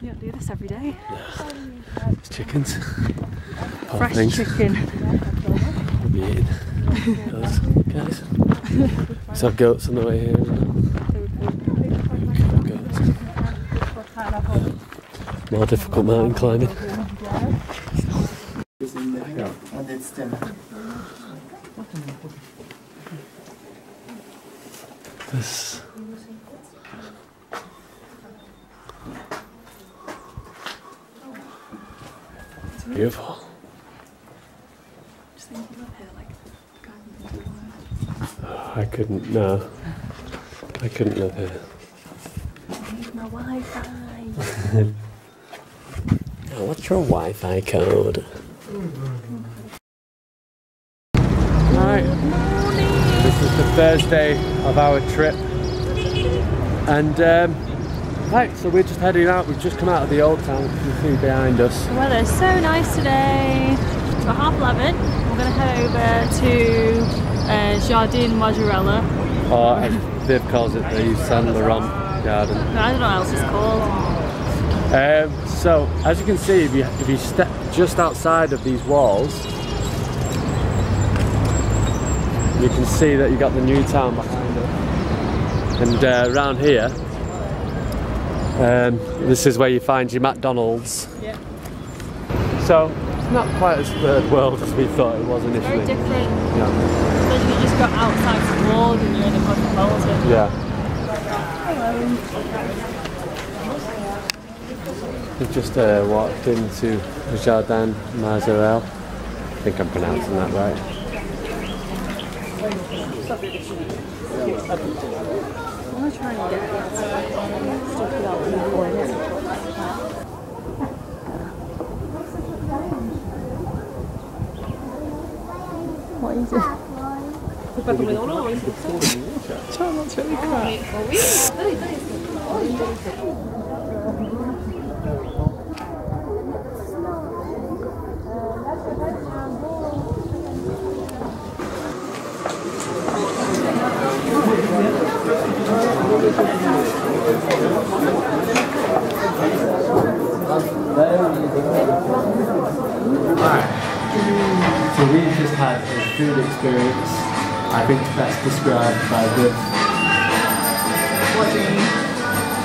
You don't do this every day. Yeah. It's chickens. Fresh chicken. We'll be eating those, guys. So goats on the way here. Goats. More difficult mountain climbing. This. It's beautiful. Just think you live here, like, I couldn't, no. I couldn't live here. I need my Wi-Fi. Oh, what's your Wi-Fi code? Alright, this is the Thursday of our trip. And, right, so we're just heading out. We've just come out of the old town, you can see behind us. The weather is so nice today. It's about 11:30. We're going to head over to Jardin Mozzarella. Or as Viv calls it, the Saint Laurent Garden. No, I don't know what else it's called. So, as you can see, if you step just outside of these walls, you can see that you got the new town behind it. And around here, this is where you find your McDonald's. Yeah. So, it's not quite as third world as we thought it was initially. Very different. Yeah. Especially you just got outside the walls and you're in a cosmopolitan. Yeah. We've just walked into Jardin Mozzarella. I think I'm pronouncing that right. I want to try and get stuff without people in it. What is it? Try not to really crap. So we've just had a food experience, I think best described by Viv. What do you mean?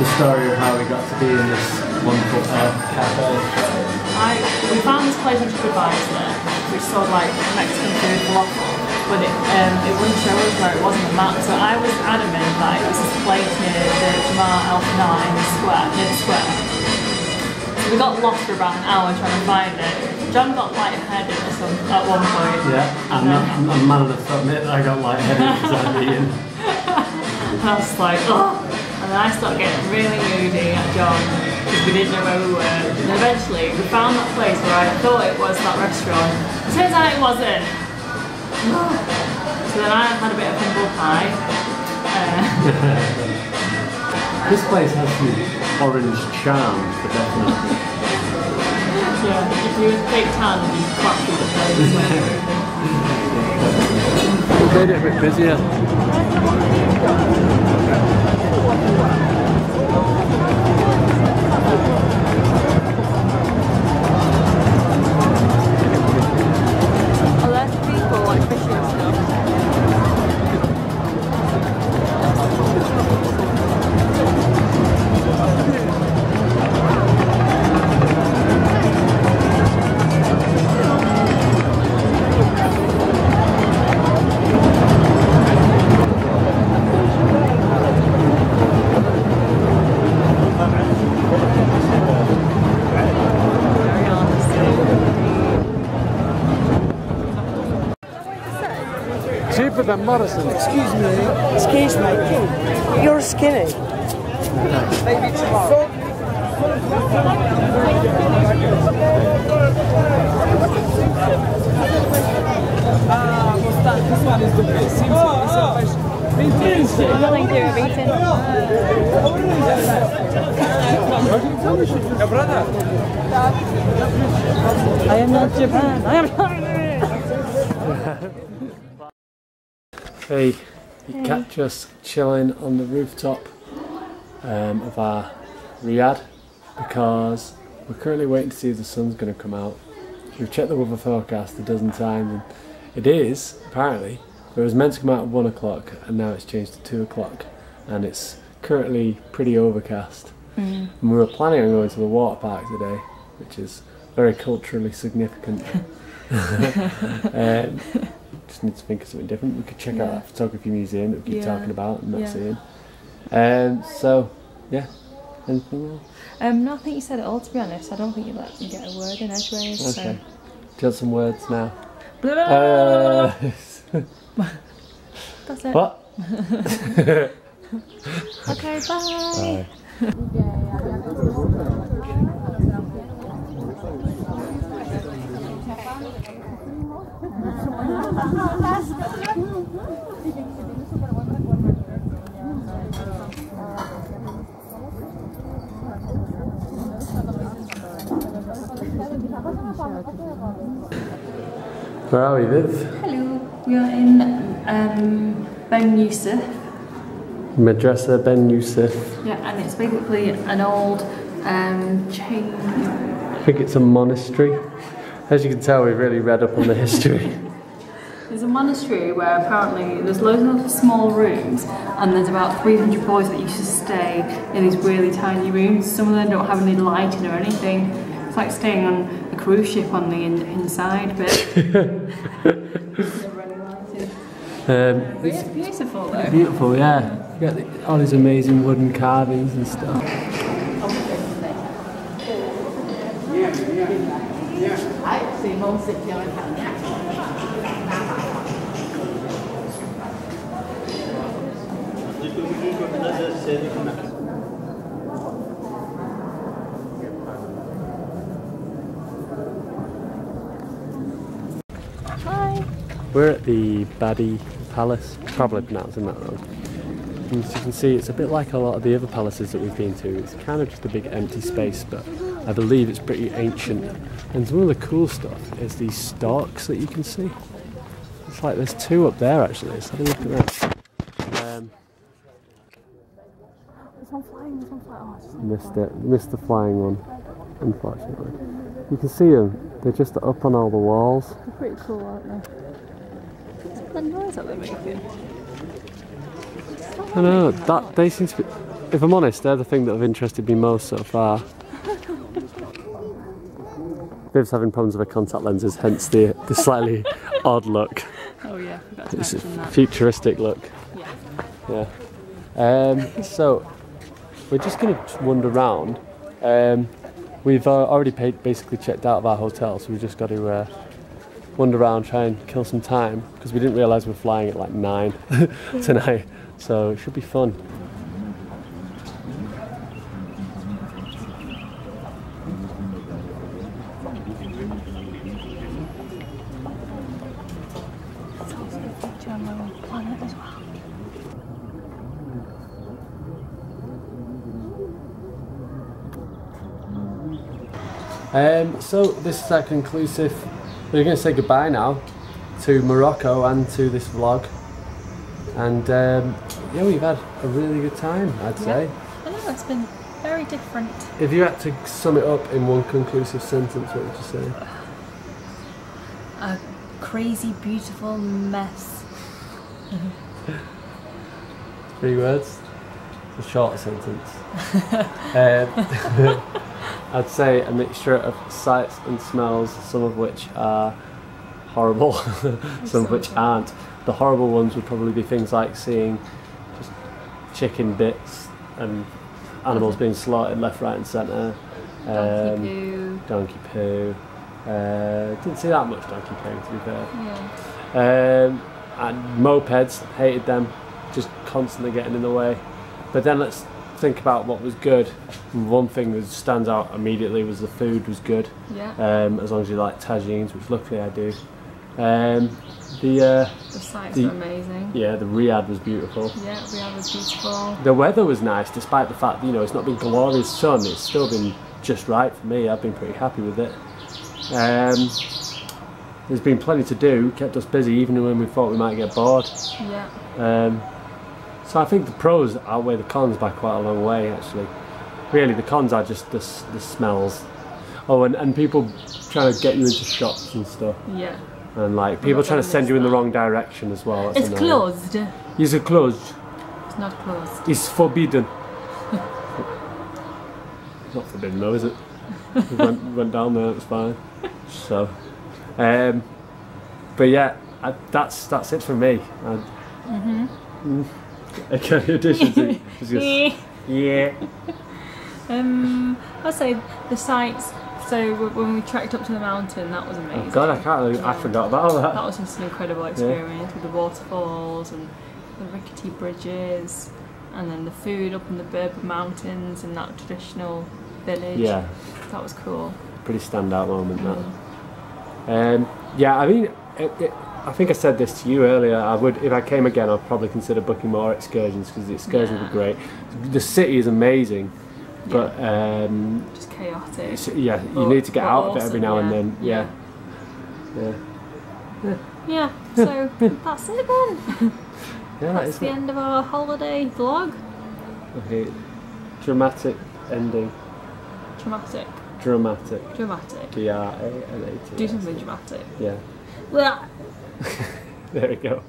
The story of how we got to be in this wonderful cafe. We found this place on TripAdvisor, which sold like Mexican food falafel, but it wouldn't show us where it was on the map. So I was adamant that it was this place near the Jamal El-Fana in the square, near the square. So we got lost for about an hour trying to find it. John got lightheaded or something at one point. Yeah, I'm man enough to admit that I got lightheaded because I'm eating. And I was like, oh! And then I started getting really moody at John because we didn't know where we were. And eventually we found that place where I thought it was that restaurant. It turns out it wasn't. So then I had a bit of humble pie. This place has some orange charm, for definitely. Yeah, if you was fake tan, you'd clap through the place. We made it a bit busier. Oh, there's people like fishing and stuff. Cheaper than Morrison. Excuse me. You're skinny. Maybe tomorrow. This one is the best. Nothing to do with eating. I am not Japan. I am China. Hey, you catch us chilling on the rooftop of our riad. because we're currently waiting to see if the sun's going to come out. We've checked the weather forecast a dozen times and it is, apparently, but it was meant to come out at 1 o'clock and now it's changed to 2 o'clock and it's currently pretty overcast. And we were planning on going to the water park today, which is very culturally significant. Just need to think of something different. We could check out that photography museum that we keep talking about and not seeing. So, yeah. Anything else? No, I think you said it all, to be honest. I don't think you let me get a word in edgeways. Okay. Do you have some words now? That's it. What? Okay, bye. Where are we, Viv? Hello, we are in Ben Yusuf. Madrasa Ben Yusuf. Yeah, and it's basically an old chain. I think it's a monastery. As you can tell, we've really read up on the history. There's a monastery where apparently there's loads of small rooms and there's about 300 boys that used to stay in these really tiny rooms. Some of them don't have any lighting or anything. It's like staying on a cruise ship on the inside bit. It's beautiful though. Beautiful, yeah. You got all these amazing wooden carvings and stuff. Hi. We're at the Badi Palace, probably pronouncing that wrong. And as you can see, it's a bit like a lot of the other palaces that we've been to. It's kind of just a big empty space, but I believe it's pretty ancient. And some of the cool stuff is these stalks that you can see. It's like there's two up there actually. Let's have a look at that. There's one flying, there's one flying. Oh, Missed the flying one, unfortunately. You can see them. They're just up on all the walls. They're pretty cool, aren't they? What's the noise that they're making? I know, that they seem to be, if I'm honest, they're the thing that have interested me most so far. Viv's having problems with her contact lenses, hence the slightly odd look. Oh yeah, I forgot to It's a mention that. futuristic look. Yeah. So, we're just going to wander around. We've already basically checked out of our hotel, so we've just got to wander around, try and kill some time, because we didn't realise we're flying at like 9 tonight, so it should be fun. It's also a feature on my own planet as well. So this is our conclusive. We're going to say goodbye now to Morocco and to this vlog. And yeah, we've had a really good time, I'd say. I know, it's been very different. If you had to sum it up in one conclusive sentence, what would you say? A crazy, beautiful mess. 3 words? It's a short sentence. I'd say a mixture of sights and smells, some of which are horrible, some of which aren't. The horrible ones would probably be things like seeing just chicken bits and animals being slaughtered left, right and centre. Donkey poo. Didn't see that much donkey poo, to be fair. Yeah. And mopeds, hated them, just constantly getting in the way. But then let's think about what was good. One thing that stands out immediately was the food was good. Yeah. As long as you like tagines, which luckily I do. The sights were amazing. Yeah, the Riyadh was beautiful. Yeah, Riyadh was beautiful. The weather was nice, despite the fact that, you know, it's not been glorious sun. It's still been just right for me. I've been pretty happy with it. There's been plenty to do, kept us busy even when we thought we might get bored. Yeah. So I think the pros outweigh the cons by quite a long way, actually. really the cons are just the smells. Oh, and people trying to get you into shops and stuff. Yeah. And like people trying to send you in the wrong direction as well. That's It's closed. Is it closed? It's not closed. It's forbidden. Not forbidden though, is it? We went down there, it's fine. So, but yeah, that's it for me. Okay, addition to it's just, yeah. I'd say the sights. So when we trekked up to the mountain, that was amazing. Oh God, I can't believe I forgot about that. That was just an incredible experience with the waterfalls and the rickety bridges, and then the food up in the Berber Mountains and that traditional village. Yeah, that was cool. Pretty standout moment that. Yeah, I mean, I think I said this to you earlier. I would, if I came again, I'd probably consider booking more excursions because the excursions were great. The city is amazing, but just chaotic. Yeah, you need to get out of it every now and then. Yeah. So that's it then. Yeah, That's the end of our holiday vlog. Okay, dramatic ending. Dramatic. D-R-A-M-A-T. Do something dramatic. Yeah. Well. There we go.